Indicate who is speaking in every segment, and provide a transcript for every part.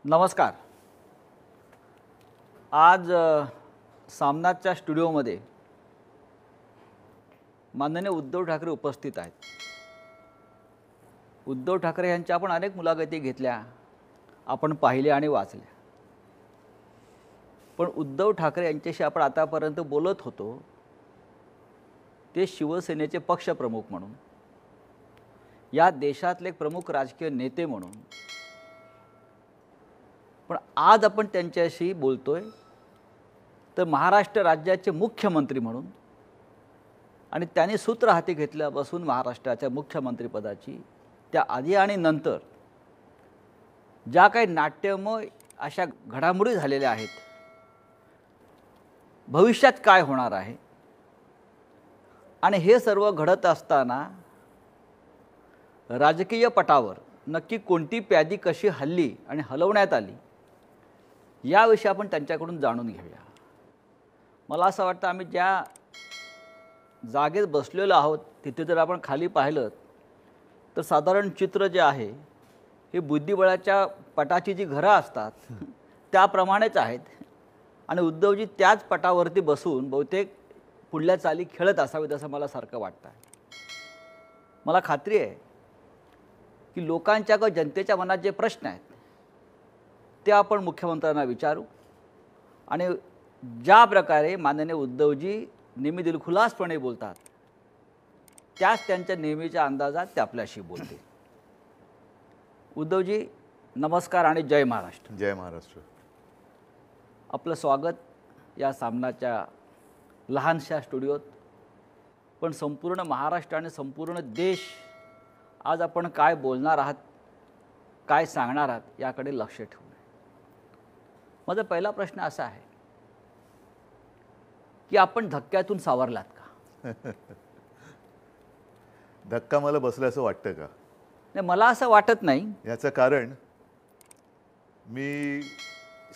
Speaker 1: नमस्कार. आज सामनाच्या स्टुडिओमध्ये माननीय उद्धव ठाकरे उपस्थित आहेत. उद्धव ठाकरे यांच्या आपण अनेक मुलाखती घेतल्या, आपण पाहिल्या आणि वाचल्या. पण उद्धव ठाकरे यांच्याशी आपण आतापर्यंत बोलत होतो ते शिवसेनेचे पक्षप्रमुख म्हणून, या देशातले एक प्रमुख राजकीय नेते म्हणून. पण आज आपण त्यांच्याशी बोलतोय तर महाराष्ट्र राज्याचे मुख्यमंत्री म्हणून, आणि त्यांनी सूत्र हाती घेतल्यापासून महाराष्ट्राच्या मुख्यमंत्रीपदाची त्या आधी आणि नंतर ज्या काही नाट्यमय अशा घडामोडी झालेल्या आहेत, भविष्यात काय होणार आहे, आणि हे सर्व घडत असताना राजकीय पटावर नक्की कोणती प्यादी कशी हल्ली आणि हलवण्यात आली, याविषयी आपण त्यांच्याकडून जाणून घेऊया. मला असं वाटतं आम्ही ज्या जागेत बसलेलो आहोत तिथे जर आपण खाली पाहिलं तर साधारण चित्र जे आहे हे बुद्धिबळाच्या पटाची जी घरं असतात त्याप्रमाणेच आहेत, आणि उद्धवजी त्याच पटावरती बसून बहुतेक पुढल्या चाली खेळत असावेत असं मला सारखं वाटतं. मला खात्री आहे की लोकांच्या किंवा जनतेच्या मनात जे प्रश्न आहेत ते आपण मुख्यमंत्र्यांना विचारू, आणि ज्या प्रकारे माननीय उद्धवजी नेहमी दिलखुलासपणे बोलतात त्याच त्यांच्या नेहमीच्या अंदाजात ते आपल्याशी बोलतील. उद्धवजी नमस्कार आणि जय महाराष्ट्र.
Speaker 2: जय महाराष्ट्र.
Speaker 1: आपलं स्वागत या सामनाच्या लहानशा स्टुडिओत. पण संपूर्ण महाराष्ट्र आणि संपूर्ण देश आज आपण काय बोलणार आहात, काय सांगणार आहात याकडे लक्ष ठेवून. माझा पहिला प्रश्न असा आहे की आपण धक्क्यातून सावरलात का?
Speaker 2: धक्का मला बसला असं वाटतं का?
Speaker 1: नाही, मला असं वाटत नाही.
Speaker 2: याचं कारण मी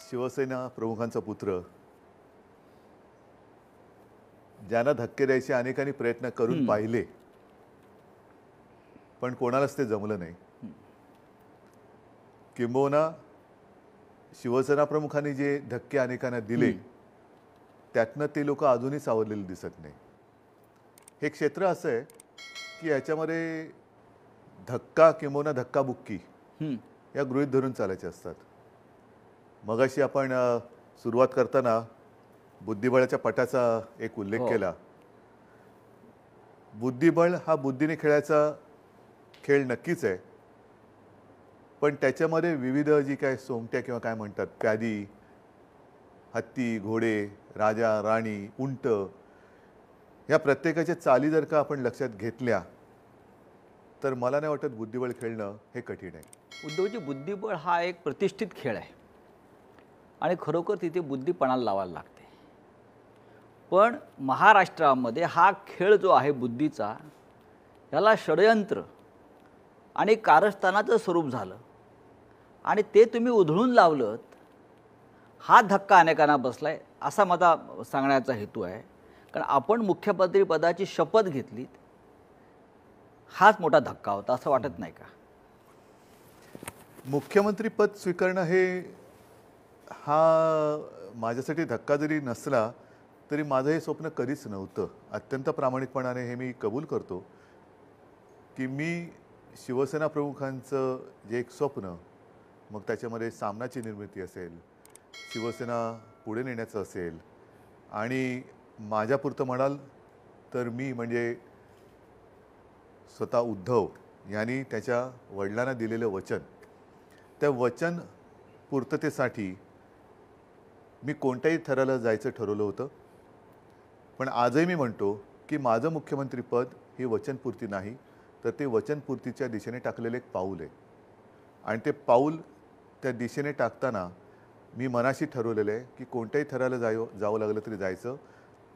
Speaker 2: शिवसेना प्रमुखांचा पुत्र, ज्यांना धक्के द्यायचे अनेकांनी प्रयत्न करून पाहिले पण कोणालाच ते जमलं नाही. किंबहुना शिवसेना प्रमुखांनी जे धक्के अनेकांना दिले त्यातनं ते लोक अजूनही सावरलेले दिसत नाही. हे क्षेत्र असं आहे की याच्यामध्ये धक्का किंबहुना धक्काबुक्की या गृहीत धरून चालायचे असतात. मगाशी आपण सुरुवात करताना बुद्धिबळाच्या पटाचा एक उल्लेख केला. बुद्धिबळ हा बुद्धीने खेळायचा खेळ नक्कीच आहे, पण त्याच्यामध्ये विविध जी काय सोंगट्या किंवा काय म्हणतात प्यादी, हत्ती, घोडे, राजा, राणी, उंट, या प्रत्येकाच्या चाली जर का आपण लक्षात घेतल्या तर मला नाही वाटत बुद्धिबळ खेळणं हे कठीण आहे.
Speaker 1: उद्धवजी, बुद्धिबळ हा एक प्रतिष्ठित खेळ आहे आणि खरोखर तिथे बुद्धिपणाला लावायला लागते. पण महाराष्ट्रामध्ये हा खेळ जो आहे बुद्धीचा, याला षडयंत्र आणि कारस्थानाचं स्वरूप झालं आणि ते तुम्ही उधळून लावलं. हा धक्का अनेकांना बसलाय असा माझा सांगण्याचा हेतू आहे. कारण आपण मुख्यमंत्री पदाची शपथ घेतलीत, हाच मोठा धक्का होता असं वाटत नाही का?
Speaker 2: मुख्यमंत्री पद स्वीकारणं हा माझ्यासाठी धक्का जरी नसला तरी माझं हे स्वप्न कधीच नव्हतं. अत्यंत प्रामाणिकपणाने हे मी कबूल करतो की मी शिवसेना प्रमुखांचं जे एक स्वप्न, मग त्याच्यामध्ये सामनाची निर्मिती असेल, शिवसेना पुढे नेण्याचं असेल, आणि माझ्यापुरतं म्हणाल तर मी म्हणजे स्वतः उद्धव यांनी त्याच्या वडिलांना दिलेलं वचन, त्या वचन पूर्ततेसाठी मी कोणत्याही थराला जायचं ठरवलं होतं. पण आजही मी म्हणतो की माझं मुख्यमंत्रीपद ही वचनपूर्ती नाही, तर ते वचनपूर्तीच्या दिशेने टाकलेलं एक पाऊल आहे. आणि ते पाऊल त्या दिशेने टाकताना मी मनाशी ठरवलेलं आहे की कोणत्याही थराला जावं लागलं तरी जायचं,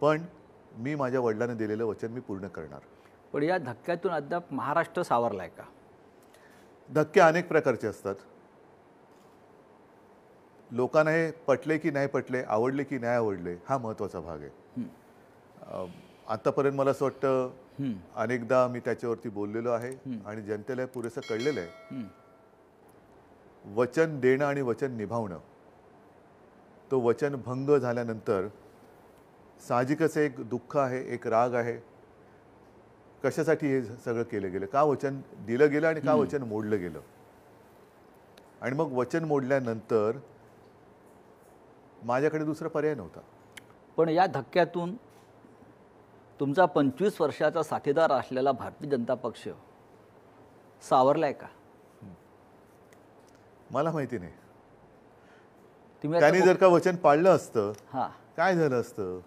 Speaker 2: पण मी माझ्या वडिलांना दिलेलं वचन मी पूर्ण करणार.
Speaker 1: पण या धक्क्यातून अद्याप महाराष्ट्र सावरलाय का?
Speaker 2: धक्के अनेक प्रकारचे असतात. लोकांना हे पटले की नाही पटले, आवडले की नाही आवडले, हा महत्त्वाचा भाग आहे. आतापर्यंत मला असं वाटतं अनेकदा मी त्याच्यावरती बोललेलो आहे आणि जनतेला पुरेसं कळलेलं आहे वचन देणं आणि वचन निभावणं, तो वचनभंग झाल्यानंतर साहजिकच एक दुःख आहे, एक राग आहे. कशासाठी हे सगळं केलं गेलं, का वचन दिलं गेलं आणि का वचन मोडलं गेलं. आणि मग वचन मोडल्यानंतर माझ्याकडे दुसरा पर्याय नव्हता.
Speaker 1: पण या धक्क्यातून तुमचा 25 वर्षाचा साथीदार असलेला भारतीय जनता पक्ष सावरलाय का?
Speaker 2: मला माहिती नाही.
Speaker 1: तुम्ही आता
Speaker 2: त्यांनी जर का वचन पाळलं असतं,
Speaker 1: हां
Speaker 2: काय झालं असतं?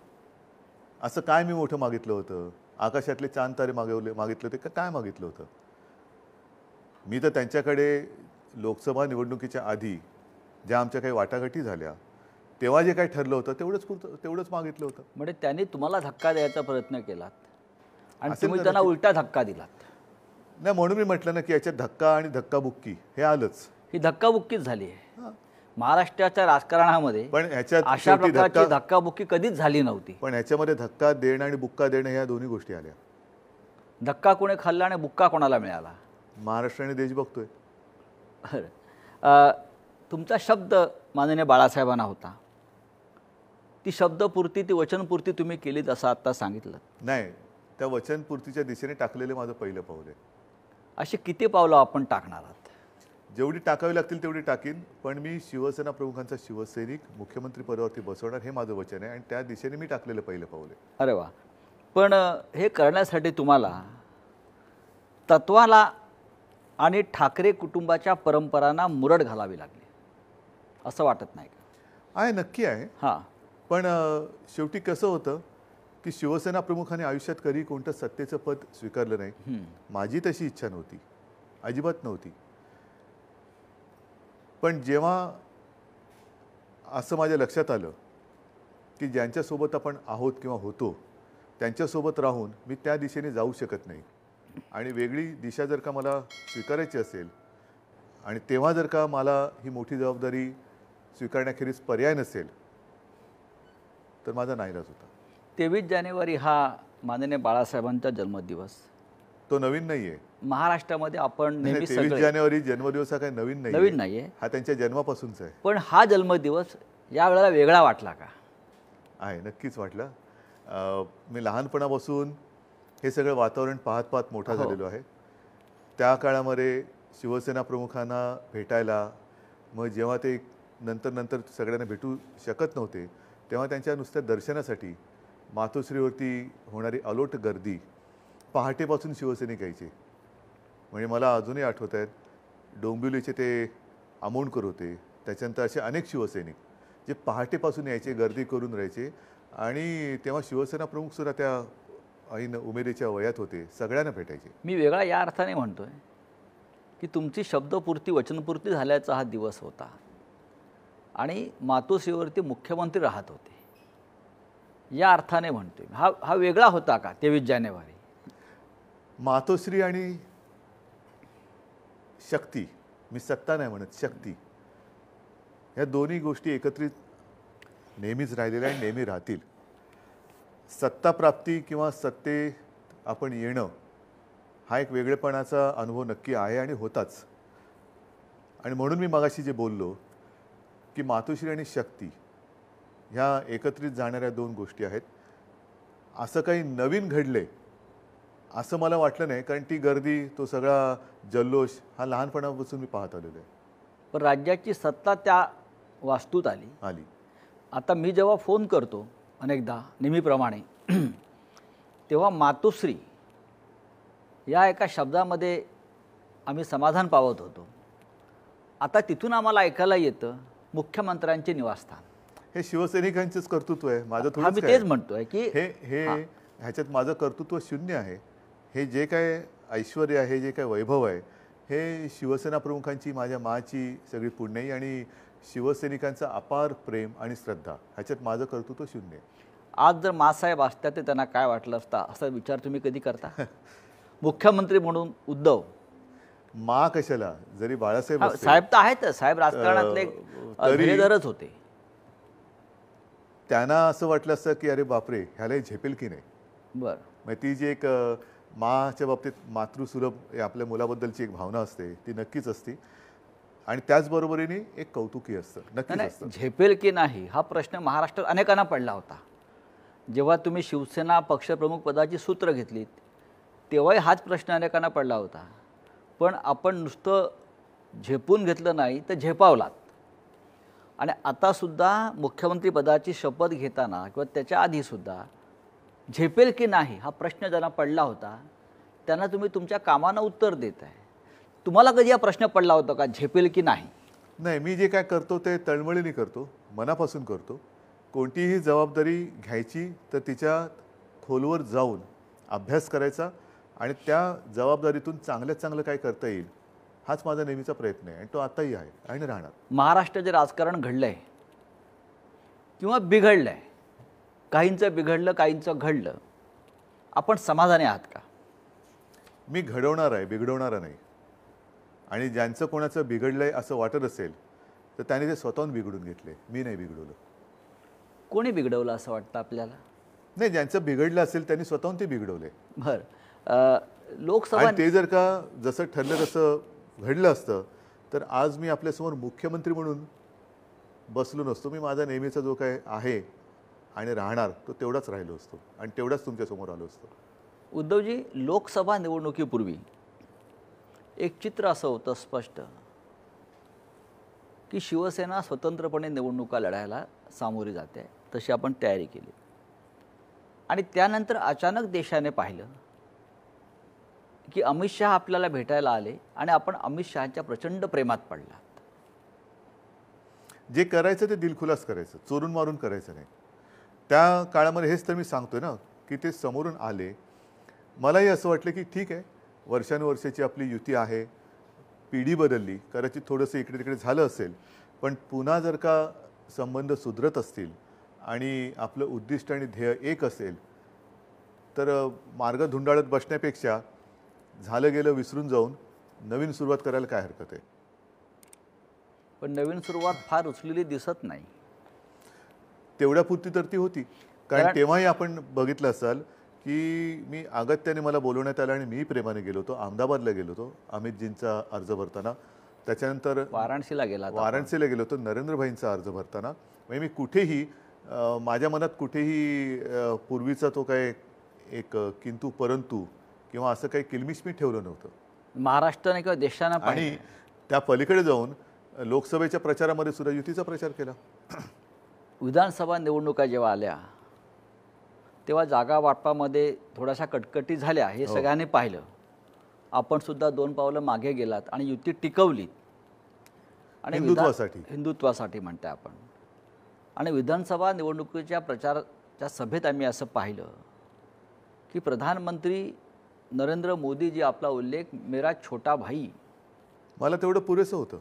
Speaker 2: असं काय मी मोठं मागितलं होतं? आकाशातले चांद तारे मागितले होते का काय मागितलं होतं? मी तर त्यांच्याकडे लोकसभा निवडणुकीच्या आधी ज्या आमच्या काही वाटाघाटी झाल्या तेव्हा जे काही ठरलं होतं तेवढंच मागितलं होतं.
Speaker 1: म्हणजे त्यांनी तुम्हाला धक्का द्यायचा प्रयत्न केलात आणि
Speaker 2: असेल
Speaker 1: तुम्ही त्यांना उलटा धक्का दिलात.
Speaker 2: नाही, म्हणून मी म्हटलं ना की याच्यात धक्का आणि धक्काबुक्की हे आलंच.
Speaker 1: ही धक्काबुक्कीच झाली आहे. महाराष्ट्राच्या राजकारणामध्ये
Speaker 2: पण ह्याच्यात
Speaker 1: अशा प्रकारची धक्काबुक्की कधीच झाली नव्हती.
Speaker 2: पण ह्याच्यामध्ये धक्का देणं आणि बुक्का देणं ह्या दोन्ही गोष्टी आल्या.
Speaker 1: धक्का कोणी खाल्ला आणि बुक्का कोणाला मिळाला?
Speaker 2: महाराष्ट्राने देश बघतोय.
Speaker 1: तुमचा शब्द माननीय बाळासाहेबांना होता, ती शब्दपूर्ती, ती वचनपूर्ती तुम्ही केलीत असं आत्ता सांगितलं.
Speaker 2: नाही, त्या वचनपूर्तीच्या दिशेने टाकलेले माझं पहिलं पाऊल आहे.
Speaker 1: अशी किती पावलं आपण टाकणार आहात?
Speaker 2: जेवढी टाकावी लागतील तेवढी टाकीन. पण मी शिवसेना प्रमुखांचा शिवसैनिक मुख्यमंत्री पदावरती बसवणार हे माझं वचन आहे आणि त्या दिशेने मी टाकलेलं पहिलं पाऊल आहे.
Speaker 1: अरे वा. पण हे करण्यासाठी तुम्हाला तत्वाला आणि ठाकरे कुटुंबाच्या परंपरांना मुरड घालावी लागली असं वाटत नाही का?
Speaker 2: आहे, नक्की आहे.
Speaker 1: हां.
Speaker 2: पण शेवटी कसं होतं की शिवसेना प्रमुखाने आयुष्यात कधी कोणतं सत्तेचं पद स्वीकारलं नाही. माझी तशी इच्छा नव्हती, अजिबात नव्हती. पण जेव्हा असं माझ्या लक्षात आलं की ज्यांच्यासोबत आपण आहोत किंवा होतो त्यांच्यासोबत राहून मी त्या दिशेने जाऊ शकत नाही आणि वेगळी दिशा जर का मला स्वीकारायची असेल आणि तेव्हा जर का मला ही मोठी जबाबदारी स्वीकारण्याखेरीज पर्याय नसेल तर माझा नाईलाज होता.
Speaker 1: 23 जानेवारी हा माननीय बाळासाहेबांचा जन्मदिवस.
Speaker 2: तो नवीन नाहीये.
Speaker 1: महाराष्ट्रामध्ये आपण नेहमी
Speaker 2: 23 जानेवारी जन्मदिवस हा काही नवीन
Speaker 1: नाहीये,
Speaker 2: हा त्यांच्या जन्मापासूनचा आहे.
Speaker 1: पण हा जन्मदिवस या वेळेला वेगळा वाटला का?
Speaker 2: आहे, नक्कीच वाटला. मी लहानपणापासून हे सगळं वातावरण पाहत पाहत मोठा झालेलो आहे. त्या काळामध्ये शिवसेना प्रमुखांना भेटायला, मग जेव्हा ते नंतर सगळ्यांना भेटू शकत नव्हते तेव्हा त्यांच्या नुसत्या दर्शनासाठी मातोश्रीवरती होणारी अलोट गर्दी, पहाटेपासून शिवसैनिक यायचे. म्हणजे मला अजूनही आठवत आहेत, डोंबिवलीचे ते आमोणकर होते, त्याच्यानंतर असे अनेक शिवसैनिक जे पहाटेपासून यायचे, गर्दी करून राहायचे. आणि तेव्हा शिवसेना प्रमुखसुद्धा त्या ऐन उमेदीच्या वयात होते, सगळ्यांना भेटायचे.
Speaker 1: मी वेगळा या अर्थाने म्हणतोय की तुमची शब्दपूर्ती, वचनपूर्ती झाल्याचा हा दिवस होता आणि मातोश्रीवरती मुख्यमंत्री राहत होते या अर्थाने म्हणतोय. हा वेगळा होता का 23 जानेवारी?
Speaker 2: मातोश्री आणि शक्ती, मी सत्ता नाही म्हणत, शक्ती, या दोन्ही गोष्टी एकत्रित नेहमीच राहिलेल्या आणि नेहमी राहतील. सत्ता प्राप्ती किंवा सत्तेत आपण येणं हा एक वेगळेपणाचा अनुभव नक्की आहे आणि होताच. आणि म्हणून मी मगाशी जे बोललो की मातोश्री आणि शक्ती ह्या एकत्रित जाणाऱ्या दोन गोष्टी आहेत. असं काही नवीन घडले असं मला वाटलं नाही, कारण ती गर्दी, तो सगळा जल्लोष हा लहानपणापासून मी पाहत आलेलो आहे.
Speaker 1: पण राज्याची सत्ता त्या वास्तूत आली. आता मी जेव्हा फोन करतो अनेकदा नेहमीप्रमाणे तेव्हा मातोश्री या एका शब्दामध्ये आम्ही समाधान पावत होतो. आता तिथून आम्हाला ऐकायला येतं मुख्यमंत्र्यांचे निवासस्थान.
Speaker 2: हे शिवसैनिकांचंच कर्तृत्व आहे, माझं
Speaker 1: हा मी
Speaker 2: थोडंच
Speaker 1: तेच म्हणतोय की
Speaker 2: हे ह्याच्यात माझं कर्तृत्व शून्य आहे. हे जे काय ऐश्वर्य आहे, जे काय वैभव आहे, हे शिवसेना प्रमुखांची, माझ्या माची सगळी पुण्याई आणि शिवसैनिकांचं अपार प्रेम आणि श्रद्धा, ह्याच्यात माझं कर्तृत्व शून्य आहे.
Speaker 1: आज जर मासाहेब असतात तर त्यांना काय वाटलं असता असा विचार तुम्ही कधी करता? मुख्यमंत्री म्हणून उद्धव
Speaker 2: मा कशाला, जरी बाळासाहेब असते,
Speaker 1: साहेब तर आहेतच, साहेब राजकारणातले धीरेधरच होते.
Speaker 2: त्यांना असं वाटलं असतं की अरे बापरे, ह्याला झेपेल की नाही.
Speaker 1: बरं,
Speaker 2: मग ती जी एक माच्या बाबतीत मातृसुलभ आपल्या मुलाबद्दलची एक भावना असते ती नक्कीच असते. आणि त्याचबरोबरीने एक कौतुकी असतं, नक्कीच
Speaker 1: नाही
Speaker 2: असतं.
Speaker 1: नाही, झेपेल की नाही हा प्रश्न महाराष्ट्रात अनेकांना पडला होता. जेव्हा तुम्ही शिवसेना पक्षप्रमुख पदाची सूत्र घेतलीत तेव्हाही हाच प्रश्न अनेकांना पडला होता. पण आपण नुसतं झेपून घेतलं नाही तर झेपावलात. आणि आतासुद्धा मुख्यमंत्री पदाची शपथ घेताना किंवा त्याच्या आधीसुद्धा झेपेल की नाही हा प्रश्न ज्यांना पडला होता त्यांना तुम्ही तुमच्या कामानं उत्तर देत आहे. तुम्हाला कधी हा प्रश्न पडला होता का झेपेल की नाही?
Speaker 2: नाही, मी जे काय करतो ते तळमळीने करतो, मनापासून करतो. कोणतीही जबाबदारी घ्यायची तर तिच्या खोलवर जाऊन अभ्यास करायचा आणि त्या जबाबदारीतून चांगल्यात चांगलं काय करता येईल हाच माझा नेहमीचा प्रयत्न आहे आणि तो आताही आहे आणि राहणार.
Speaker 1: महाराष्ट्र जे राजकारण घडलं आहे किंवा बिघडलं आहे, काहींचं बिघडलं काहींचं घडलं, आपण समाधानी आहात का?
Speaker 2: मी घडवणार आहे, बिघडवणारा नाही. आणि ज्यांचं कोणाचं बिघडलं आहे असं वाटत असेल तर त्याने ते स्वतःहून बिघडून घेतले, मी नाही बिघडवलं.
Speaker 1: कोणी बिघडवलं असं वाटतं आपल्याला?
Speaker 2: नाही, ज्यांचं बिघडलं असेल त्यांनी स्वतःहून ते बिघडवले.
Speaker 1: बरं, लोकसभा
Speaker 2: आणि ते जर का जसं ठरलं तसं घडलं असतं तर आज मी आपल्यासमोर मुख्यमंत्री म्हणून बसलो नसतो. मी माझा नेहमीचा जो काय आहे आणि राहणार तो तेवढाच राहिलो असतो आणि तेवढाच तुमच्यासमोर आलो असतो.
Speaker 1: उद्धवजी, लोकसभा निवडणुकीपूर्वी एक चित्र असं होतं स्पष्ट की शिवसेना स्वतंत्रपणे निवडणुका लढायला सामोरी जाते, तशी आपण तयारी केली. आणि त्यानंतर अचानक देशाने पाहिलं की अमित शहा आपल्याला भेटायला आले आणि आपण अमित शहाच्या प्रचंड प्रेमात पडलात.
Speaker 2: जे करायचं ते दिलखुलास करायचं, चोरून मारून करायचं नाही. त्या काळामध्ये हेच तर मी सांगतोय ना की ते समोरून आले. मलाही असं वाटलं की ठीक आहे, वर्षानुवर्षाची आपली युती आहे, पिढी बदलली, कदाचित थोडंसं इकडे तिकडे झालं असेल, पण पुन्हा जर का संबंध सुधरत असतील आणि आपलं उद्दिष्ट आणि ध्येय एक असेल तर मार्ग धुंडाळत बसण्यापेक्षा झालं गेलं विसरून जाऊन नवीन सुरुवात करायला काय हरकत आहे?
Speaker 1: पण नवीन सुरुवात फार उचलेली दिसत नाही.
Speaker 2: तेवढ्यापुरती तर ती होती. कारण तेव्हाही आपण बघितलं असाल की मी अगत्याने मला बोलवण्यात आलं आणि मी प्रेमाने गेलो होतो, अहमदाबादला गेलो होतो अमितजींचा अर्ज भरताना. त्याच्यानंतर
Speaker 1: वाराणसीला गेला,
Speaker 2: वाराणसीला गेलो होतो नरेंद्रभाईंचा अर्ज भरताना. म्हणजे मी कुठेही माझ्या मनात कुठेही पूर्वीचा तो काय एक किंतु परंतु किंवा असं काही किलमिश मी ठेवलं नव्हतं.
Speaker 1: महाराष्ट्राने किंवा देशानं
Speaker 2: आणि त्या पलीकडे जाऊन लोकसभेच्या प्रचारामध्ये सुद्धा युतीचा प्रचार केला.
Speaker 1: विधानसभा निवडणुका जेव्हा आल्या तेव्हा जागा वाटपामध्ये थोड्याशा कटकटी झाल्या, हे सगळ्यांनी पाहिलं. आपण सुद्धा 2 पावलं मागे गेलात आणि युती टिकवलीत. आणि हिंदुत्वासाठी म्हणताय आपण. आणि विधानसभा निवडणुकीच्या प्रचाराच्या सभेत आम्ही असं पाहिलं की प्रधानमंत्री नरेंद्र मोदी जी आपला उल्लेख मेरा छोटा भाई,
Speaker 2: मला तेवढं पुरेसं होतं.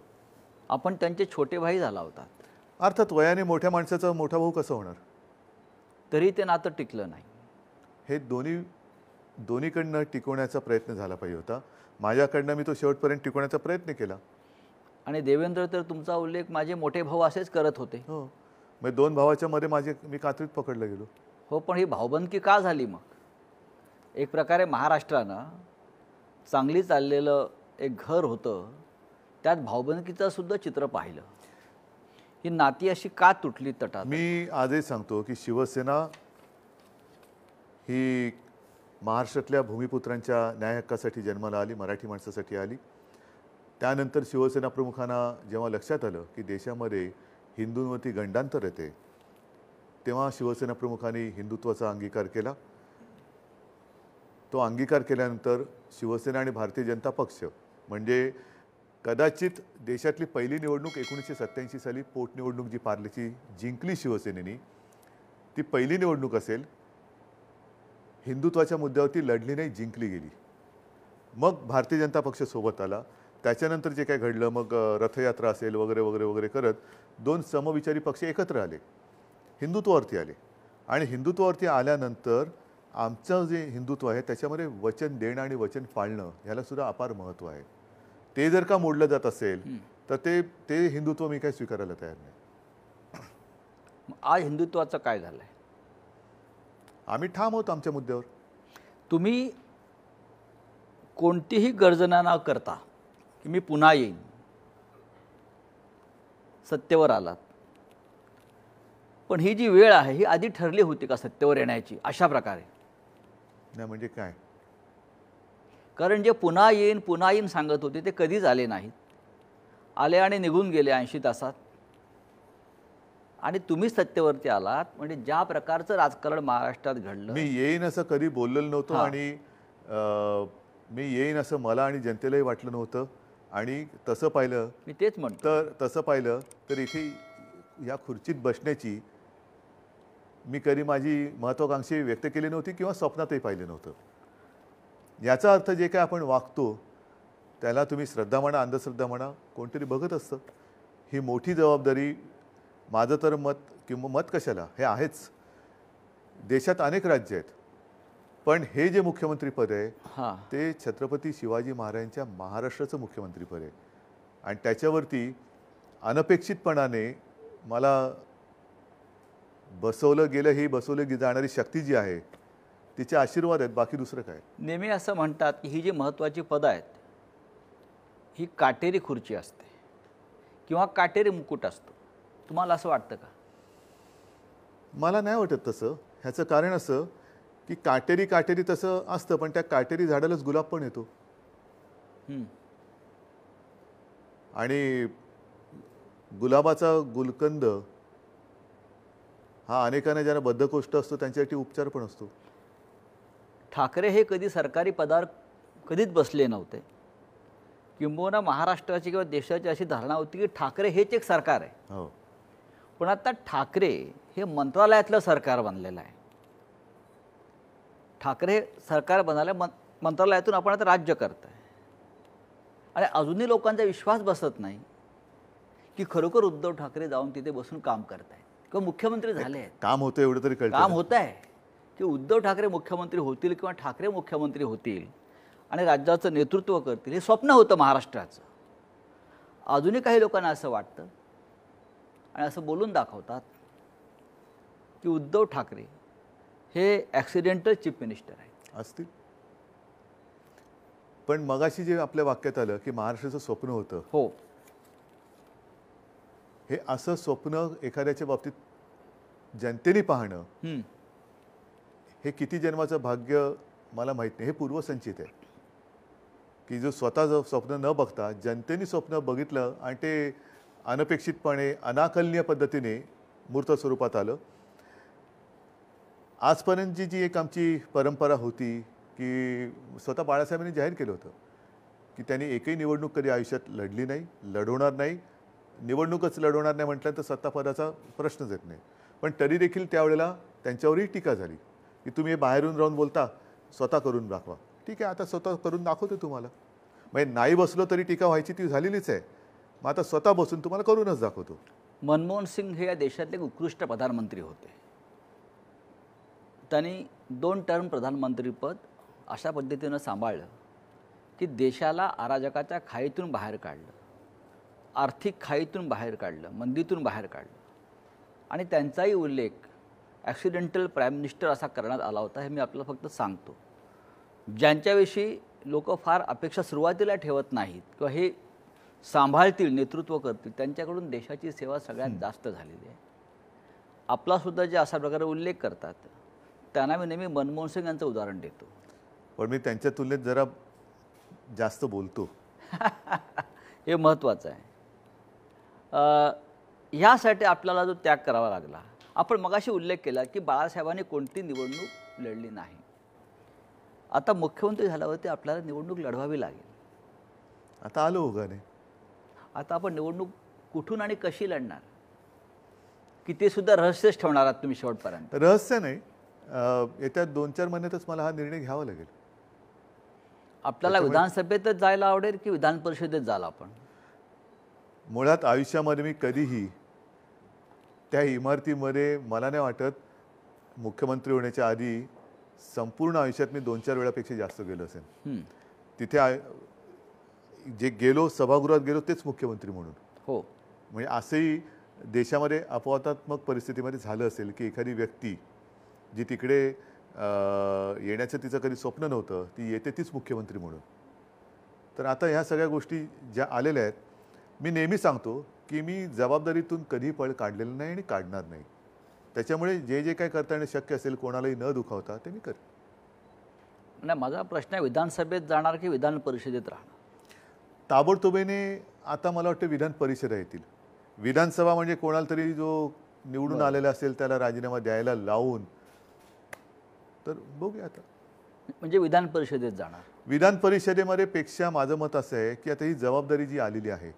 Speaker 1: आपण त्यांचे छोटे भाई झाला होता.
Speaker 2: अर्थात वयाने मोठ्या माणसाचा मोठा भाऊ कसं होणार?
Speaker 1: तरी ते नातं टिकलं नाही.
Speaker 2: हे दोन्हीकडनं टिकवण्याचा प्रयत्न झाला पाहिजे होता. माझ्याकडनं मी तो शेवटपर्यंत टिकवण्याचा प्रयत्न केला.
Speaker 1: आणि देवेंद्र तर तुमचा उल्लेख माझे मोठे भाऊ असेच करत होते.
Speaker 2: हो, मग 2 भावाच्या मध्ये मी कात्रीत पकडलं गेलो.
Speaker 1: हो, पण ही भाऊबंदकी का झाली मग? एक प्रकारे महाराष्ट्रानं चांगली चाललेलं एक घर होतं, त्यात भाऊबंदकीचं सुद्धा चित्र पाहिलं. ही नाती अशी का तुटली तटात?
Speaker 2: मी आजही सांगतो की शिवसेना ही महाराष्ट्रातल्या भूमिपुत्रांच्या न्याय हक्कासाठी जन्माला आली, मराठी माणसासाठी आली. त्यानंतर शिवसेना प्रमुखांना जेव्हा लक्षात आलं की देशामध्ये हिंदूंवरती गंडांतर येते, तेव्हा शिवसेना प्रमुखांनी हिंदुत्वाचा अंगीकार केला. तो अंगीकार केल्यानंतर शिवसेना आणि भारतीय जनता पक्ष म्हणजे कदाचित देशातली पहिली निवडणूक 1987 साली पोटनिवडणूक जी पार्लीची जिंकली शिवसेनेने, ती पहिली निवडणूक असेल हिंदुत्वाच्या मुद्द्यावरती लढली नाही, जिंकली गेली. मग भारतीय जनता पक्ष सोबत आला. त्याच्यानंतर जे काय घडलं, मग रथयात्रा असेल वगैरे वगैरे वगैरे करत 2 समविचारी पक्ष एकत्र आले, हिंदुत्वावरती आले. आणि हिंदुत्वावरती आल्यानंतर आमचं जे हिंदुत्व आहे त्याच्यामध्ये वचन देणं आणि वचन पाळणं ह्याला सुद्धा अपार महत्त्व आहे. ते जर का मोडलं जात असेल तर ते हिंदुत्व मी काही स्वीकारायला तयार नाही.
Speaker 1: आज हिंदुत्वाचं काय झालं आहे?
Speaker 2: आम्ही ठाम आहोत आमच्या मुद्द्यावर.
Speaker 1: तुम्ही कोणतीही गर्जना न करता की मी पुन्हा येईन, सत्तेवर आलात. पण ही जी वेळ आहे ही आधी ठरली होती का सत्तेवर येण्याची अशा प्रकारे?
Speaker 2: नाही म्हणजे काय?
Speaker 1: कारण जे पुन्हा येईन सांगत होते ते कधीच आले नाहीत. आले आणि निघून गेले 80 तासात. आणि तुम्ही सत्तेवरती आलात म्हणजे ज्या प्रकारचं राजकारण महाराष्ट्रात घडलं.
Speaker 2: मी येईन असं कधी बोललेलो नव्हतो
Speaker 1: हां.
Speaker 2: आणि मी येईन असं मला आणि जनतेलाही वाटलं नव्हतं. आणि तसं पाहिलं
Speaker 1: मी तेच म्हणतो.
Speaker 2: तर इथे या खुर्चीत बसण्याची मी कधी माझी महत्त्वाकांक्षी व्यक्त केली नव्हती किंवा स्वप्नातही पाहिलं नव्हतं. याचा अर्थ जे काय आपण वागतो त्याला तुम्ही श्रद्धा म्हणा, अंधश्रद्धा म्हणा, कोणतरी बघत असतं. ही मोठी जबाबदारी. माझं तर मत किंवा मत कशाला हे आहेच. देशात अनेक राज्य आहेत, पण हे जे मुख्यमंत्रीपद आहे
Speaker 1: हां.
Speaker 2: ते छत्रपती शिवाजी महाराजांच्या महाराष्ट्राचं मुख्यमंत्रीपद आहे. आणि त्याच्यावरती अनपेक्षितपणाने मला बसवलं गेलं, ही बसवली जाणारी शक्ती जी आहे तिचे आशीर्वाद आहेत, बाकी दुसरं काय.
Speaker 1: नेहमी असं म्हणतात की ही जी महत्त्वाची पदं आहेत ही काटेरी खुर्ची असते किंवा काटेरी मुकुट असतो. तुम्हाला असं वाटतं का?
Speaker 2: मला नाही वाटत तसं. ह्याचं कारण असं की काटेरी तसं असतं, पण त्या काटेरी झाडालाच गुलाब पण येतो. आणि गुलाबाचा गुलकंद हा अनेकांना ज्यांना बद्धकोष्ठ असतो त्यांच्यासाठी उपचार पण असतो.
Speaker 1: ठाकरे हे कधी सरकारी पदावर कधीच बसले नव्हते. किंबहुना महाराष्ट्राची किंवा देशाची अशी धारणा होती की ठाकरे हेच एक सरकार आहे.
Speaker 2: हो.
Speaker 1: पण आता ठाकरे हे मंत्रालयातलं सरकार बनलेलं आहे. ठाकरे हे सरकार बनायला मंत्रालयातून आपण आता राज्य करतोय. आणि अजूनही लोकांचा विश्वास बसत नाही की खरोखर उद्धव ठाकरे जाऊन तिथे बसून काम करत आहेत किंवा मुख्यमंत्री झाले आहेत.
Speaker 2: काम होतं एवढं तरी कळतं.
Speaker 1: काम होत आहे की उद्धव ठाकरे मुख्यमंत्री होतील किंवा ठाकरे मुख्यमंत्री होतील आणि राज्याचं नेतृत्व करतील हे स्वप्न होतं महाराष्ट्राचं. अजूनही काही लोकांना असं वाटतं आणि असं बोलून दाखवतात की उद्धव ठाकरे हे ॲक्सिडेंटल चीफ मिनिस्टर आहेत.
Speaker 2: असतील. पण मगाशी जे आपल्या वाक्यात आलं की महाराष्ट्राचं स्वप्न होतं,
Speaker 1: हो.
Speaker 2: हे असं स्वप्न एखाद्याच्या बाबतीत जनतेने पाहणं हे किती जन्माचं भाग्य मला माहीत नाही. हे पूर्वसंचित आहे की जो स्वतः स्वप्न न बघता जनतेने स्वप्न बघितलं आणि ते अनपेक्षितपणे अनाकलनीय पद्धतीने मूर्त स्वरूपात आलं. आजपर्यंतची जी एक आमची परंपरा होती की स्वतः बाळासाहेबांनी जाहीर केलं होतं की त्यांनी एकही निवडणूक कधी आयुष्यात लढली नाही, लढवणार नाही. निवडणूकच लढवणार नाही म्हटल्यानंतर सत्तापदाचा प्रश्नच येत नाही. पण तरी देखील त्यावेळेला त्यांच्यावरही टीका झाली की तुम्ही हे बाहेरून राहून बोलता, स्वतः करून दाखवा. ठीक आहे, आता स्वतः करून दाखवतो तुम्हाला. म्हणजे नाही बसलो तरी टीका व्हायची ती झालेलीच आहे. मग आता स्वतः बसून तुम्हाला करूनच दाखवतो.
Speaker 1: मनमोहन सिंग हे या देशातले उत्कृष्ट प्रधानमंत्री होते. त्यांनी 2 टर्म प्रधानमंत्रीपद अशा पद्धतीनं सांभाळलं की देशाला अराजकाच्या खाईतून बाहेर काढलं, आर्थिक खाईतून बाहेर काढलं, मंदीतून बाहेर काढलं. आणि त्यांचाही उल्लेख ॲक्सिडेंटल प्राईम मिनिस्टर असा करण्यात आला होता. हे मी आपल्याला फक्त सांगतो. ज्यांच्याविषयी लोक फार अपेक्षा सुरुवातीला ठेवत नाहीत किंवा हे सांभाळतील, नेतृत्व करतील, त्यांच्याकडून देशाची सेवा सगळ्यात जास्त झालेली आहे. आपलासुद्धा जे अशा प्रकारे उल्लेख करतात त्यांना मी नेहमी मनमोहन सिंग यांचं उदाहरण देतो.
Speaker 2: पण मी त्यांच्या तुलनेत जरा जास्त बोलतो.
Speaker 1: हे महत्त्वाचं आहे. ह्यासाठी आपल्याला जो त्याग करावा लागला. आपण मगाशी उल्लेख केला की बाळासाहेबांनी कोणती निवडणूक लढली नाही. आता मुख्यमंत्री झाल्यावरती आपल्याला निवडणूक लढवावी लागेल.
Speaker 2: आता आलो ओघाने.
Speaker 1: आता आपण निवडणूक कुठून आणि कशी लढणार की ते सुद्धा रहस्यच ठेवणार आहात तुम्ही शेवटपर्यंत?
Speaker 2: रहस्य नाही. येत्या 2-4 महिन्यातच मला हा निर्णय घ्यावा लागेल.
Speaker 1: आपल्याला विधानसभेतच जायला आवडेल की विधान परिषदेत जायला? आपण
Speaker 2: मुळात आयुष्यामध्ये मी कधीही त्या इमारतीमध्ये मला नाही वाटत मुख्यमंत्री होण्याच्या आधी संपूर्ण आयुष्यात मी 2-4 वेळापेक्षा जास्त गेलो असेल. तिथे जे गेलो, सभागृहात गेलो तेच मुख्यमंत्री म्हणून.
Speaker 1: हो.
Speaker 2: म्हणजे असंही देशामध्ये अपवादात्मक परिस्थितीमध्ये झालं असेल की एखादी व्यक्ती जी तिकडे येण्याचं तिचं कधी स्वप्न नव्हतं, ती येते तीच मुख्यमंत्री म्हणून. तर आता ह्या सगळ्या गोष्टी ज्या आलेल्या आहेत, मी नेहमी सांगतो की मी जबाबदारीतून कधी पळ काढलेलं नाही आणि काढणार नाही. त्याच्यामुळे जे जे काय करता येणं शक्य असेल कोणालाही न दुखावता ते मी करेन.
Speaker 1: नाही, माझा प्रश्न आहे, विधानसभेत जाणार की विधान परिषदेत राहणार?
Speaker 2: ताबडतोबीने आता मला वाटतं विधान परिषदा येतील. विधानसभा म्हणजे कोणाला तरी जो निवडून आलेला असेल त्याला राजीनामा द्यायला लावून, तर बघूया आता.
Speaker 1: म्हणजे विधान परिषदेत जाणार.
Speaker 2: विधान परिषदेमध्ये पेक्षा माझं मत असं आहे की आता ही जबाबदारी जी आलेली आहे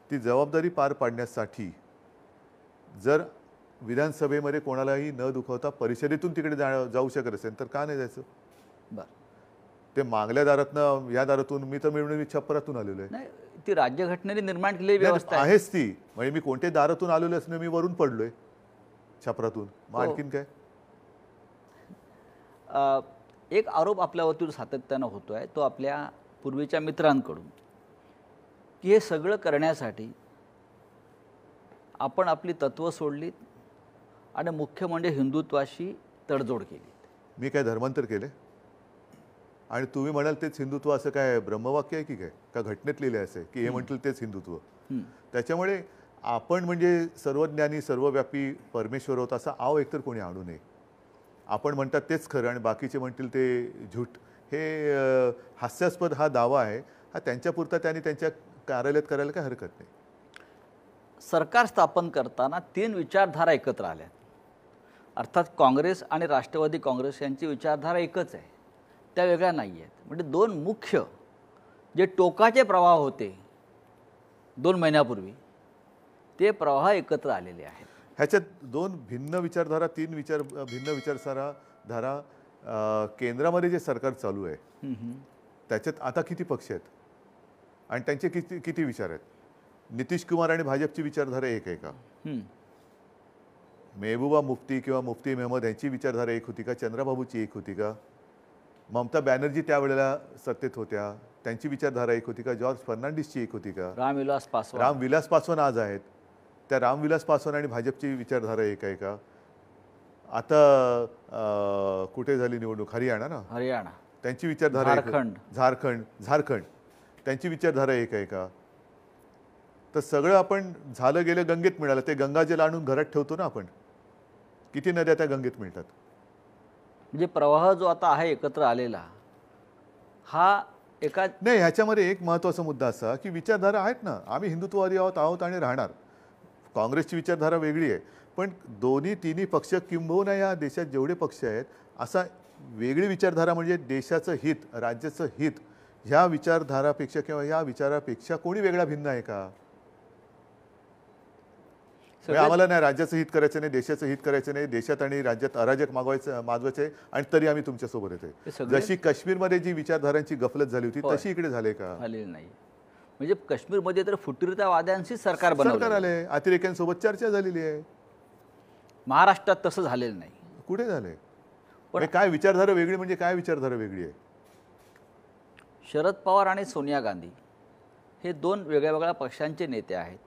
Speaker 2: ती जबाबदारी पार पाडण्यासाठी जर विधानसभेमध्ये कोणालाही न दुखवता परिषदेतून तिकडे जाऊ शकत असेल तर का नाही जायचं.
Speaker 1: बरं.
Speaker 2: ते मागल्या दारातनं या दारातून मी तर मिळून मी छप्परातून आलेलो आहे.
Speaker 1: नाही, ती राज्यघटनेने निर्माण केलेली व्यवस्था आहे.
Speaker 2: आहेच ती. म्हणजे मी कोणत्याही दारातून आलेलो असणं मी वरून पडलोय छपरातून. मग आणखीन काय.
Speaker 1: एक आरोप आपल्यावरती सातत्यानं होतोय, तो आपल्या पूर्वीच्या मित्रांकडून, की हे सगळं करण्यासाठी आपण आपली तत्त्व सोडलीत आणि मुख्य म्हणजे हिंदुत्वाशी तडजोड केली.
Speaker 2: मी काय धर्मांतर केले? आणि तुम्ही म्हणाल तेच हिंदुत्व असं काय ब्रह्मवाक्य आहे की काय? का घटनेत लिहिलं आहे की हे म्हणतील तेच हिंदुत्व? त्याच्यामुळे आपण म्हणजे सर्वज्ञानी सर्वव्यापी परमेश्वर होता असा आव एकतर कोणी आणू नये. आपण म्हणतात तेच खरं आणि बाकीचे म्हणतील ते झूट. हे हास्यास्पद हा दावा आहे. हा त्यांच्यापुरता त्यांनी त्यांच्या कार्यालयात करायला काय हरकत नाही.
Speaker 1: सरकार स्थापन करताना 3 विचारधारा एकत्र आल्या. अर्थात काँग्रेस आणि राष्ट्रवादी काँग्रेस यांची विचारधारा एकच आहे, त्या वेगळ्या नाही आहेत. म्हणजे 2 मुख्य जे टोकाचे प्रवाह होते 2 महिन्यापूर्वी, ते प्रवाह एकत्र आलेले आहेत.
Speaker 2: ह्याच्यात 2 भिन्न विचारधारा, 3 भिन्न विचारधारा केंद्रामध्ये जे सरकार चालू आहे त्याच्यात आता किती पक्ष आहेत आणि त्यांचे किती किती विचार आहेत? नितीश कुमार आणि भाजपची विचारधारा एक आहे का? मेहबूबा मुफ्ती किंवा मुफ्ती मेहमद यांची विचारधारा एक होती का? चंद्राबाबूची एक होती का? ममता बॅनर्जी त्यावेळेला सत्तेत होत्या, त्यांची विचारधारा एक होती का? जॉर्ज फर्नांडिसची एक होती का? रामविलास पासवान आज आहेत, त्या रामविलास पासवान आणि भाजपची विचारधारा एक आहे का? आता कुठे झाली निवडणूक? हरियाणा, त्यांची विचारधारा झारखंड त्यांची विचारधारा एक आहे का? तर सगळं आपण झालं गेलं गंगेत मिळालं. ते गंगाजल आणून घरात ठेवतो ना आपण. किती नद्या त्या गंगेत मिळतात.
Speaker 1: म्हणजे प्रवाह जो आता आहे एकत्र आलेला हा एका
Speaker 2: नाही. ह्याच्यामध्ये एक महत्त्वाचा मुद्दा असा की विचारधारा आहेत ना. आम्ही हिंदुत्ववादी आहोत आणि राहणार. काँग्रेसची विचारधारा वेगळी आहे, पण दोन्ही तिन्ही पक्ष किंबहुना या देशात जेवढे पक्ष आहेत असा वेगळी विचारधारा म्हणजे देशाचं हित, राज्याचं हित, ह्या विचारधारापेक्षा किंवा या विचारापेक्षा कोणी वेगळा भिन्न आहे का? आम्हाला नाही राज्याचं हित करायचं नाही, देशाचं हित करायचं नाही, देशात आणि राज्यात अराजक मागवायचं आहे आणि तरी आम्ही तुमच्यासोबत येतोय. जशी काश्मीरमध्ये जी विचारधारांची गफलत झाली होती तशी इकडे झाले का?
Speaker 1: झालेली नाही. म्हणजे काश्मीरमध्ये तर फुटीरतावाद्यांशी सरकार
Speaker 2: आले, अतिरेक्यांसोबत चर्चा झालेली आहे.
Speaker 1: महाराष्ट्रात तसं झालेलं नाही.
Speaker 2: कुठे झालंय? पण काय विचारधारा वेगळी म्हणजे काय विचारधारा वेगळी आहे?
Speaker 1: शरद पवार आणि सोनिया गांधी हे 2 वेगळ्या वेगळ्या पक्षांचे नेते आहेत.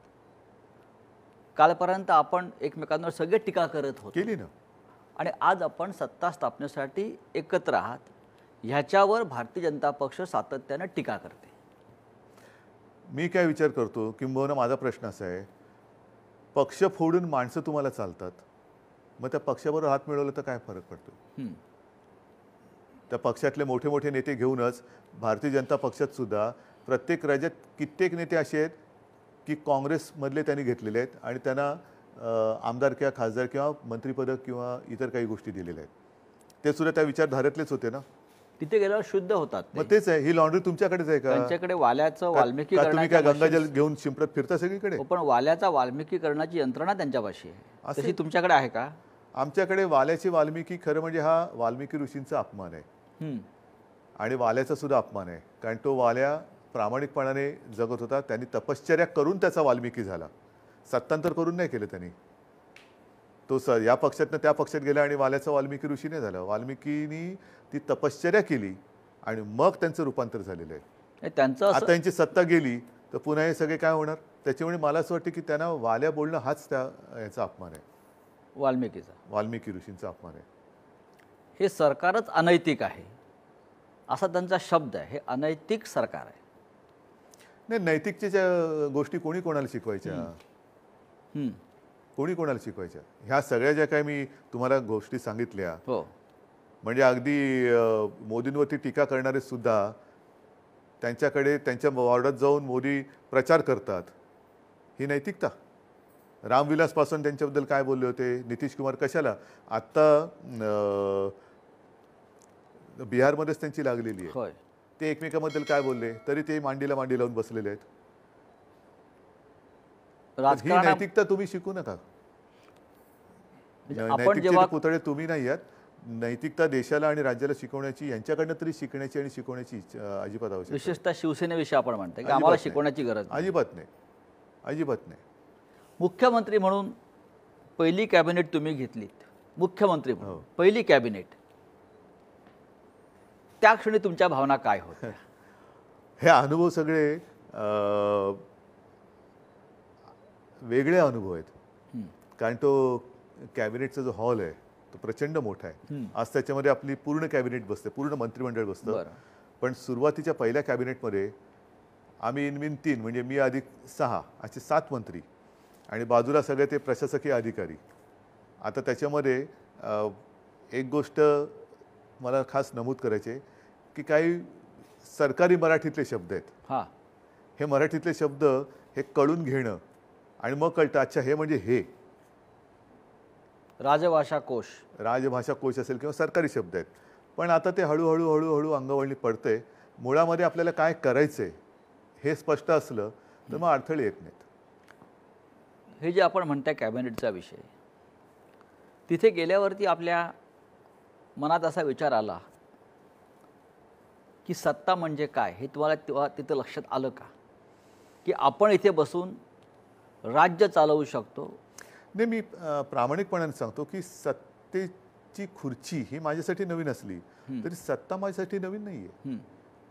Speaker 1: कालपर्यंत आपण एकमेकांवर सगळे टीका करत होतो,
Speaker 2: केली ना,
Speaker 1: आणि आज आपण सत्ता स्थापनेसाठी एकत्र आहात. ह्याच्यावर भारतीय जनता पक्ष सातत्याने टीका करते.
Speaker 2: मी काय विचार करतो, किंबहुना माझा प्रश्न असा आहे, पक्ष फोडून माणसं तुम्हाला चालतात, मग त्या पक्षाबरोबर हात मिळवलं तर काय फरक पडतो? त्या पक्षातले मोठे मोठे नेते घेऊनच भारतीय जनता पक्षात सुद्धा प्रत्येक राज्यात कित्येक नेते असे आहेत की काँग्रेसमधले त्यांनी घेतलेले आहेत आणि त्यांना आमदार किंवा खासदार किंवा मंत्रिपद किंवा इतर काही गोष्टी दिलेल्या आहेत. ते सुद्धा त्या विचारधारेतलेच होते ना.
Speaker 1: तिथे गेल्यावर शुद्ध होतात.
Speaker 2: मग तेच आहे, ही लॉन्ड्री तुमच्याकडेच आहे का?
Speaker 1: त्यांच्याकडे वाल्याचं वाल्मिकीकरण,
Speaker 2: तुम्ही काय गंगाजल घेऊन शिंपरत फिरता सगळीकडे?
Speaker 1: पण वाल्याचा वाल्मिकीकरणाची यंत्रणा त्यांच्यापाशी आहे, तशी तुमच्याकडे आहे का?
Speaker 2: आमच्याकडे वाल्याची वाल्मिकी खरं म्हणजे हा वाल्मिकी ऋषींचा अपमान आहे आणि वाल्याचा सुद्धा अपमान आहे. कारण तो वाल्या प्रामाणिकपणाने जगत होता. त्यांनी तपश्चर्या करून त्याचा वाल्मिकी झाला, सत्तांतर करून नाही केलं त्यांनी. तो या पक्षातनं त्या पक्षात गेला आणि वाल्याचा वाल्मिकी ऋषी नाही झाला. वाल्मिकीनी ती तपश्चर्या केली आणि मग त्यांचं रूपांतर झालेलं आहे. आता त्यांची सत्ता गेली तर पुन्हा हे सगळे काय होणार? त्याच्यामुळे मला असं वाटतं की त्यांना वाल्या बोलणं हाच त्या याचा अपमान आहे, वाल्मिकी ऋषींचा अपमान आहे.
Speaker 1: हे सरकारच अनैतिक आहे असा त्यांचा शब्द आहे. हे अनैतिक सरकार आहे.
Speaker 2: नाही, नैतिकतेच्या गोष्टी कोणी कोणाला शिकवायच्या?
Speaker 1: हं.
Speaker 2: कोणी कोणाला शिकवायच्या? ह्या सगळ्या ज्या काही मी तुम्हाला गोष्टी सांगितल्या,
Speaker 1: हो.
Speaker 2: म्हणजे अगदी मोदींवरती टीका करणारे सुद्धा त्यांच्याकडे त्यांच्या वॉर्डात जाऊन मोदी प्रचार करतात. ही नैतिकता? रामविलास पासवान त्यांच्याबद्दल काय बोलले होते? नितीश कुमार कशाला? आत्ता बिहारमध्येच त्यांची लागलेली आहे.
Speaker 1: होय.
Speaker 2: ते एकमेकांबद्दल काय बोलले? तरी ते मांडीला मांडी लावून बसलेले आहेत. ही
Speaker 1: राजकारण
Speaker 2: नैतिकता तुम्ही शिकू नका.
Speaker 1: म्हणजे आपण
Speaker 2: नैतिकतेचे
Speaker 1: जेव्हा
Speaker 2: पुतळे तुम्ही नाही आहात. नैतिकता देशाला आणि राज्याला शिकवण्याची, यांच्याकडनं तरी शिकण्याची आणि शिकवण्याची अजिबात आवश्यकता नाही.
Speaker 1: विशेषतः शिवसेनेविषयी आपण म्हणतो की
Speaker 2: अजिबात
Speaker 1: आम्हाला
Speaker 2: नाही.
Speaker 1: शिकवण्याची गरज नाही.
Speaker 2: अजिबात नाही, अजिबात नाही.
Speaker 1: मुख्यमंत्री म्हणून पहिली कॅबिनेट तुम्ही घेतलीत. मुख्यमंत्री म्हणून
Speaker 2: हो.
Speaker 1: पहिली कॅबिनेट, त्या क्षणी तुमच्या भावना काय होत्या?
Speaker 2: हे अनुभव सगळे वेगळे अनुभव आहेत.
Speaker 1: हं.
Speaker 2: कारण तो कॅबिनेटचा जो हॉल आहे तो प्रचंड मोठा आहे.
Speaker 1: हं.
Speaker 2: आज त्याच्यामध्ये आपली पूर्ण कॅबिनेट बसते, पूर्ण मंत्रिमंडळ बसतं.
Speaker 1: बरं.
Speaker 2: पण सुरुवातीच्या पहिल्या कॅबिनेटमध्ये आम्ही इनमिन 3, म्हणजे मी अधिक 6 असे 7 मंत्री आणि बाजूला सगळे ते प्रशासकीय अधिकारी. आता त्याच्यामध्ये एक गोष्ट मला खास नमूद करायची आहे की काही सरकारी मराठीतले शब्द आहेत.
Speaker 1: हां.
Speaker 2: हे मराठीतले शब्द हे कळून घेणं आणि मग कळतं अच्छा हे म्हणजे हे
Speaker 1: राजभाषा कोश.
Speaker 2: राजभाषा कोश असेल किंवा सरकारी शब्द आहेत. पण आता ते हळूहळू हळूहळू अंगवळणी पडतंय. मुळामध्ये आपल्याला काय करायचंय हे स्पष्ट असलं तर मग अडथळे येत नाहीत.
Speaker 1: हे जे आपण म्हणताय कॅबिनेटचा विषय, तिथे गेल्यावरती आपल्या मनात असा विचार आला की सत्ता म्हणजे काय हे तुम्हाला तेव्हा तिथं लक्षात आलं का? की आपण इथे बसून राज्य चालवू शकतो?
Speaker 2: नाही, मी प्रामाणिकपणाने सांगतो की सत्तेची खुर्ची ही माझ्यासाठी नवीन असली तरी सत्ता माझ्यासाठी नवीन नाही आहे.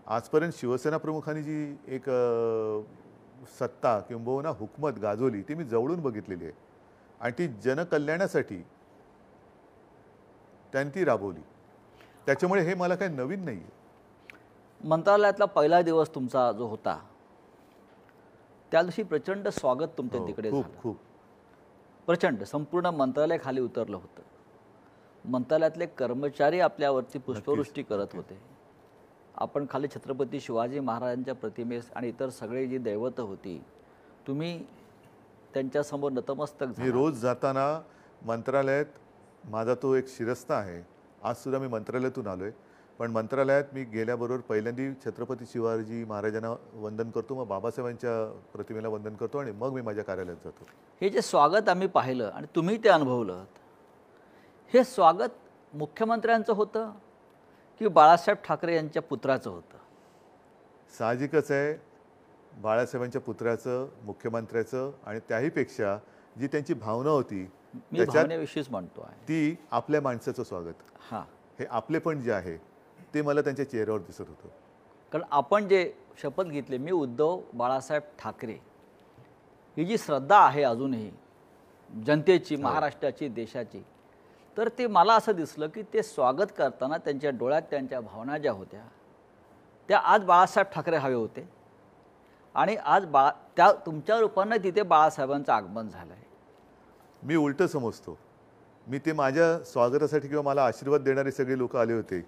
Speaker 2: आजपर्यंत शिवसेना प्रमुखांनी जी एक सत्ता किंबहुना हुकूमत गाजवली ती मी जवळून बघितलेली आहे आणि ती जनकल्याणासाठी त्यांनी ती राबवली. त्याच्यामुळे हे मला काही नवीन नाही आहे.
Speaker 1: मंत्रालयातला पहिला दिवस तुमचा जो होता त्या दिवशी प्रचंड स्वागत तुमच्या तिकडे
Speaker 2: खूप
Speaker 1: झालं.
Speaker 2: खूप
Speaker 1: प्रचंड संपूर्ण मंत्रालय खाली उतरलं होतं. मंत्रालयातले कर्मचारी आपल्यावरती पुष्पवृष्टी करत होते. आपण खाली छत्रपती शिवाजी महाराजांच्या प्रतिमेस आणि इतर सगळे जी दैवतं होती तुम्ही त्यांच्यासमोर नतमस्तक
Speaker 2: मी
Speaker 1: झाला.
Speaker 2: रोज जाताना मंत्रालयात माझा तो एक शिरस्ता आहे. आजसुद्धा मी मंत्रालयातून आलो आहे, पण मंत्रालयात मी गेल्याबरोबर पहिल्यांदा छत्रपती शिवाजी महाराजांना वंदन करतो, मग बाबासाहेबांच्या प्रतिमेला वंदन करतो आणि मग मी माझ्या कार्यालयात जातो.
Speaker 1: हे जे स्वागत आम्ही पाहिलं आणि तुम्ही ते अनुभवलं, हे स्वागत मुख्यमंत्र्यांचं होतं की बाळासाहेब ठाकरे यांच्या पुत्राचं होतं?
Speaker 2: साहजिकच आहे, बाळासाहेबांच्या पुत्राचं, मुख्यमंत्र्याचं आणि त्याहीपेक्षा जी त्यांची भावना होती
Speaker 1: मी भावनेविषयीच म्हणतो आहे.
Speaker 2: ती आपल्या माणसाचं स्वागत,
Speaker 1: हां,
Speaker 2: हे आपलेपण जे आहे ते मला त्यांच्या चेहऱ्यावर दिसत होतं.
Speaker 1: कारण आपण जे शपथ घेतली, मी उद्धव बाळासाहेब ठाकरे, ही जी श्रद्धा आहे अजूनही जनतेची, महाराष्ट्राची, देशाची, तर ते मला असं दिसलं की ते स्वागत करताना त्यांच्या डोळ्यात त्यांच्या भावना ज्या होत्या त्या आज बाळासाहेब ठाकरे हवे होते आणि आज त्या तुमच्या रूपानं तिथे बाळासाहेबांचं आगमन झालं आहे.
Speaker 2: मी उलटं समजतो. मी ते माझ्या स्वागतासाठी किंवा मला आशीर्वाद देणारे सगळे लोक आले होते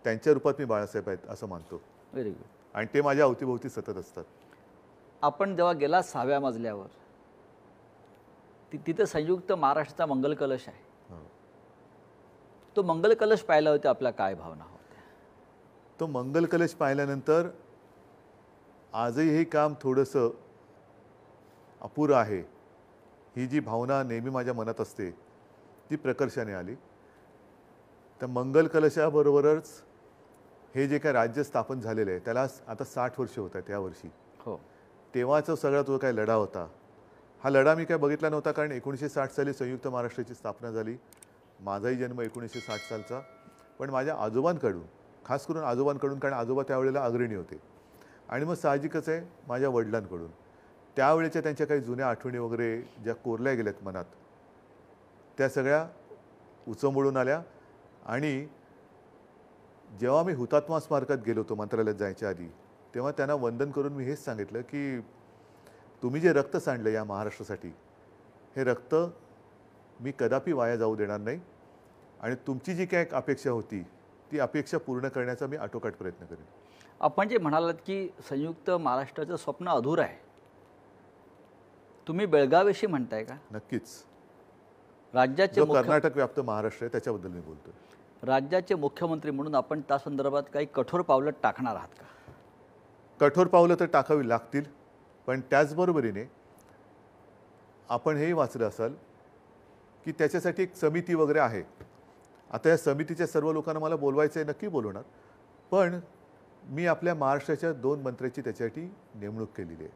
Speaker 2: त्यांच्या रूपात मी बाळासाहेब आहेत असं मानतो
Speaker 1: व्हेरी गुड.
Speaker 2: आणि ते माझ्या अवतीभोवती सतत असतात.
Speaker 1: आपण जेव्हा गेला 6व्या मजल्यावर तिथे संयुक्त महाराष्ट्राचा मंगल कलश आहे.
Speaker 2: हो.
Speaker 1: तो मंगल कलश पाहिला होता, आपल्या काय भावना होत्या?
Speaker 2: तो मंगल कलश पाहिल्यानंतर आजही हे काम थोडंसं अपुरं आहे ही जी भावना नेहमी माझ्या मनात असते ती प्रकर्षाने आली. त्या मंगल कलशाबरोबरच हे जे काय राज्य स्थापन झालेलं आहे त्याला आता 60 वर्ष होत आहेत यावर्षी.
Speaker 1: हो.
Speaker 2: तेव्हाचा सगळा तो काय लढा होता, हा लढा मी काय बघितला नव्हता, कारण 1960 साली संयुक्त महाराष्ट्राची स्थापना झाली. माझाही जन्म 1960 सालचा. पण माझ्या आजोबांकडून, खास करून आजोबांकडून, कारण आजोबा त्यावेळेला अग्रणी होते, आणि मग साहजिकच आहे माझ्या वडिलांकडून त्यावेळेच्या त्यांच्या काही जुन्या आठवणी वगैरे ज्या कोरल्या गेल्यात मनात त्या सगळ्या उचंबळून आल्या. आणि जेव्हा मी हुतात्मा स्मारकात गेलो होतो मंत्रालयात जायच्या आधी तेव्हा त्यांना वंदन करून मी हेच सांगितलं की तुम्ही जे रक्त सांडलं या महाराष्ट्रासाठी, हे रक्त मी कदापि वाया जाऊ देणार नाही आणि तुमची जी काय अपेक्षा होती ती अपेक्षा पूर्ण करण्याचा मी आटोकाट प्रयत्न करेन.
Speaker 1: आपण जे म्हणालात की संयुक्त महाराष्ट्राचं स्वप्न अधूर आहे, तुम्ही बेळगावीशी म्हणताय का?
Speaker 2: नक्कीच.
Speaker 1: राज्याचे
Speaker 2: जो कर्नाटक व्याप्त महाराष्ट्र आहे त्याच्याबद्दल मी बोलतोय.
Speaker 1: राज्याचे मुख्यमंत्री म्हणून आपण त्या संदर्भात काही कठोर पावलं टाकणार आहात का?
Speaker 2: कठोर पावलं तर टाकावी लागतील, पण त्याचबरोबरीने आपण हेही वाचलं असाल की त्याच्यासाठी एक समिती वगैरे आहे. आता या समितीच्या सर्व लोकांना मला बोलवायचं आहे, नक्की बोलवणार, पण मी आपल्या महाराष्ट्राच्या 2 मंत्र्यांची त्याच्यासाठी नेमणूक केलेली आहे.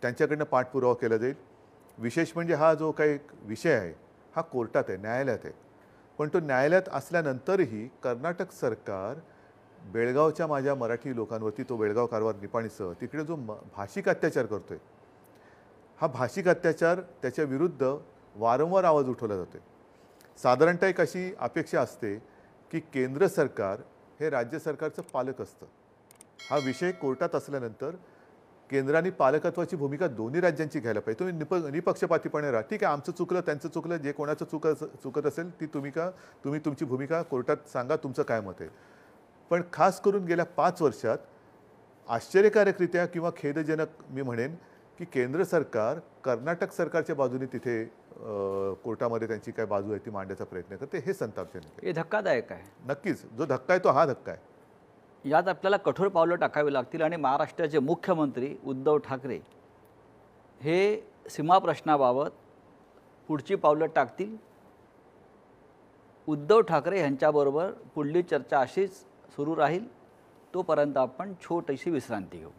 Speaker 2: त्यांच्याकडनं पाठपुरावा केला जाईल. विशेष म्हणजे हा जो काही विषय आहे हा कोर्टात आहे, न्यायालयात आहे, पण तो न्यायालयात असल्यानंतरही कर्नाटक सरकार बेळगावच्या माझ्या मराठी लोकांवरती, तो बेळगाव कारवार निपाणीसह तिकडे जो भाषिक अत्याचार करतोय, हा भाषिक अत्याचार त्याच्या विरुद्ध वारंवार आवाज उठवला जातोय. साधारणतः एक अशी अपेक्षा असते की केंद्र सरकार हे राज्य सरकारचं पालक असतं. हा विषय कोर्टात असल्यानंतर केंद्राने पालकत्वाची भूमिका दोन्ही राज्यांची घ्यायला पाहिजे. तुम्ही निपक्षपातीपणे राहा, ठीक आहे, आमचं चुकलं त्यांचं चुकलं, जे कोणाचं चुकत असेल ती तुम्ही तुमची भूमिका कोर्टात सांगा, तुमचं काय मत आहे. पण खास करून गेल्या 5 वर्षात आश्चर्यकारकरित्या किंवा खेदजनक मी म्हणेन की केंद्र सरकार कर्नाटक सरकारच्या बाजूने तिथे कोर्टामध्ये त्यांची काय बाजू आहे ती मांडण्याचा प्रयत्न करते. हे संतापजनक आहे.
Speaker 1: हे धक्कादायक आहे.
Speaker 2: नक्कीच जो धक्का आहे तो हा धक्का आहे.
Speaker 1: यात आपल्याला कठोर पावलं टाकावी लागतील आणि महाराष्ट्राचे मुख्यमंत्री उद्धव ठाकरे हे सीमा प्रश्नाबाबत पुढची पावलं टाकतील. उद्धव ठाकरे यांच्याबरोबर पुढली चर्चा अशीच सुरू राहील. तोपर्यंत आपण छोटीशी विश्रांती घेऊ.